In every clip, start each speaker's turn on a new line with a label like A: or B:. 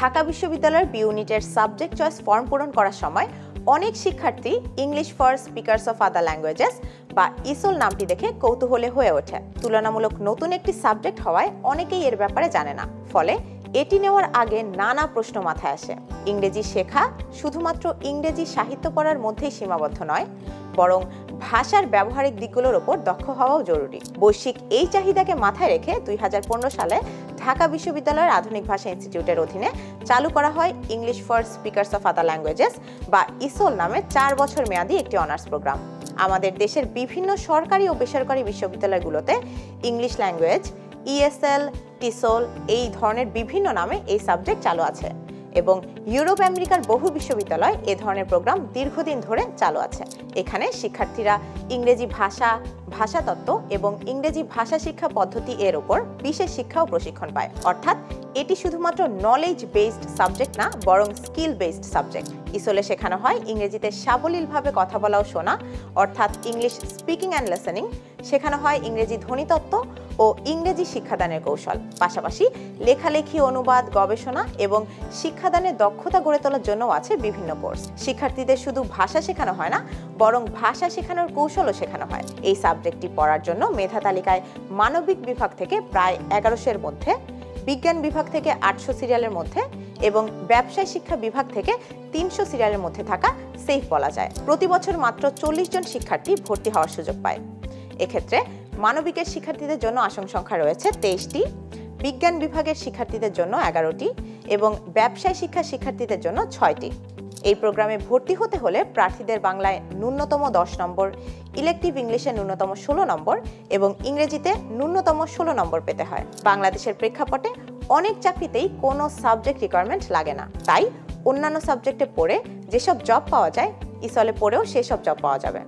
A: ঢাকা বিশ্ববিদ্যালয়ের বি ইউনিটের subject choice form পূরণ করার সময় অনেক শিক্ষার্থী English for speakers of other languages বা ইসল নামটি দেখে কৌতূহলী হয়ে ওঠে। তুলনামূলক নতুন একটি সাবজেক্ট হওয়ায় অনেকেই এর ব্যাপারে জানে না, ফলে এটি নেওয়ার আগে নানা প্রশ্ন মাথায় আসে। ইংরেজি শেখা শুধুমাত্র ইংরেজি সাহিত্য পড়ার মধ্যেই সীমাবদ্ধ নয়, বরং ভাষার ব্যবহারিক দিকগুলোর উপর দক্ষ হওয়াও জরুরি। বৈশ্বিক এই চাহিদাকে মাথায় রেখে 2015 সালে ঢাকা বিশ্ববিদ্যালয়ের আধুনিক ভাষা ইনস্টিটিউটের অধীনে চালু করা হয় English for speakers of other languages বা ইসল নামে 4 বছর মেয়াদী একটি অনার্স প্রোগ্রাম। আমাদের দেশের বিভিন্ন সরকারি ও বেসরকারি বিশ্ববিদ্যালয়গুলোতে ইংলিশ ল্যাঙ্গুয়েজ, ইএসএল, টিসল এই ধরনের বিভিন্ন নামে এই সাবজেক্ট চালু আছে এবং ইউরোপ আমেরিকার বহু বিশ্ববিদ্যালয় এ ধরনের প্রোগ্রাম দীর্ঘদিন ধরে চালু আছে। এখানে শিক্ষার্থীরা ইংরেজি ভাষা, ভাষাতত্ত্ব এবং ইংরেজি ভাষা শিক্ষা পদ্ধতি এর উপর বিশেষ শিক্ষা ও প্রশিক্ষণ পায়। অর্থাৎ এটি শুধুমাত্র নলেজ বেসড সাবজেক্ট না, বরং স্কিল বেসড সাবজেক্ট। ইসলে শেখানো হয় ইংরেজিতে সাবলীলভাবে কথা বলা ও শোনা, অর্থাৎ ইংলিশ স্পিকিং অ্যান্ড লিসেনিং। শেখানো হয় ইংরেজি ধ্বনিতত্ত্ব ও ইংরেজি শিক্ষাদানের কৌশল। পাশাপাশি লেখালেখি, অনুবাদ, গবেষণা এবং শিক্ষাদানের দক্ষতা গড়ে তোলার জন্য আছে বিভিন্ন কোর্স। শিক্ষার্থীদের শুধু ভাষা শেখানো হয় না, বরং ভাষা শেখানোর কৌশলও শেখানো হয়। এই সাবজেক্টটি পড়ার জন্য মেধা তালিকায় মানবিক বিভাগ থেকে প্রায় 1100-এর মধ্যে, বিজ্ঞান বিভাগ থেকে 800 সিরিয়ালের মধ্যে এবং ব্যবসায় শিক্ষা বিভাগ থেকে 300 সিরিয়ালের মধ্যে থাকা সেফ বলা যায়। প্রতি বছর মাত্র 40 জন শিক্ষার্থী ভর্তি হওয়ার সুযোগ পায়। এক্ষেত্রে মানবিকের শিক্ষার্থীদের জন্য আসন সংখ্যা রয়েছে 23টি, বিজ্ঞান বিভাগের শিক্ষার্থীদের জন্য 11টি এবং ব্যবসায় শিক্ষা শিক্ষার্থীদের জন্য 6টি। এই প্রোগ্রামে ভর্তি হতে হলে প্রার্থীদের বাংলায় ন্যূনতম 10 নম্বর, ইলেকটিভ ইংলিশে ন্যূনতম 16 নম্বর এবং ইংরেজিতে ন্যূনতম 16 নম্বর পেতে হয়। বাংলাদেশের প্রেক্ষাপটে অনেক চাকরিতেই কোনো সাবজেক্ট রিকোয়ারমেন্ট লাগে না, তাই অন্যান্য সাবজেক্টে পড়ে যেসব জব পাওয়া যায়, ইসলে পড়েও সেসব জব পাওয়া যাবে।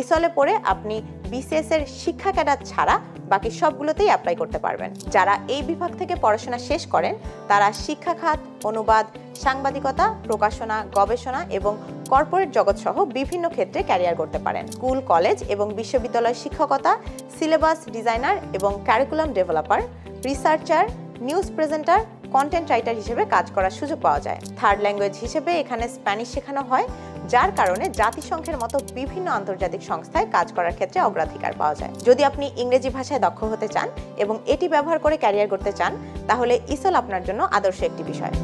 A: ইসলে পড়ে আপনি বিসিএস এর শিক্ষা ক্যাডার ছাড়া বাকি সবগুলোতেই অ্যাপ্লাই করতে পারবেন। যারা এই বিভাগ থেকে পড়াশোনা শেষ করেন তারা শিক্ষা খাত, অনুবাদ, সাংবাদিকতা, প্রকাশনা, গবেষণা এবং কর্পোরেট জগৎ সহ বিভিন্ন ক্ষেত্রে ক্যারিয়ার করতে পারেন। স্কুল, কলেজ এবং বিশ্ববিদ্যালয় শিক্ষকতা, সিলেবাস ডিজাইনার এবং curriculum developer, researcher, news presenter, content writer হিসেবে কাজ করার সুযোগ পাওয়া যায়। থার্ড ল্যাঙ্গুয়েজ হিসেবে এখানে স্প্যানিশ শেখানো হয়, যার কারণে জাতিসংঘের মতো বিভিন্ন আন্তর্জাতিক সংস্থায় কাজ করার ক্ষেত্রে অগ্রাধিকার পাওয়া যায়। যদি আপনি ইংরেজি ভাষায় দক্ষ হতে চান এবং এটি ব্যবহার করে ক্যারিয়ার করতে চান, তাহলে ইসল আপনার জন্য আদর্শ একটি বিষয়।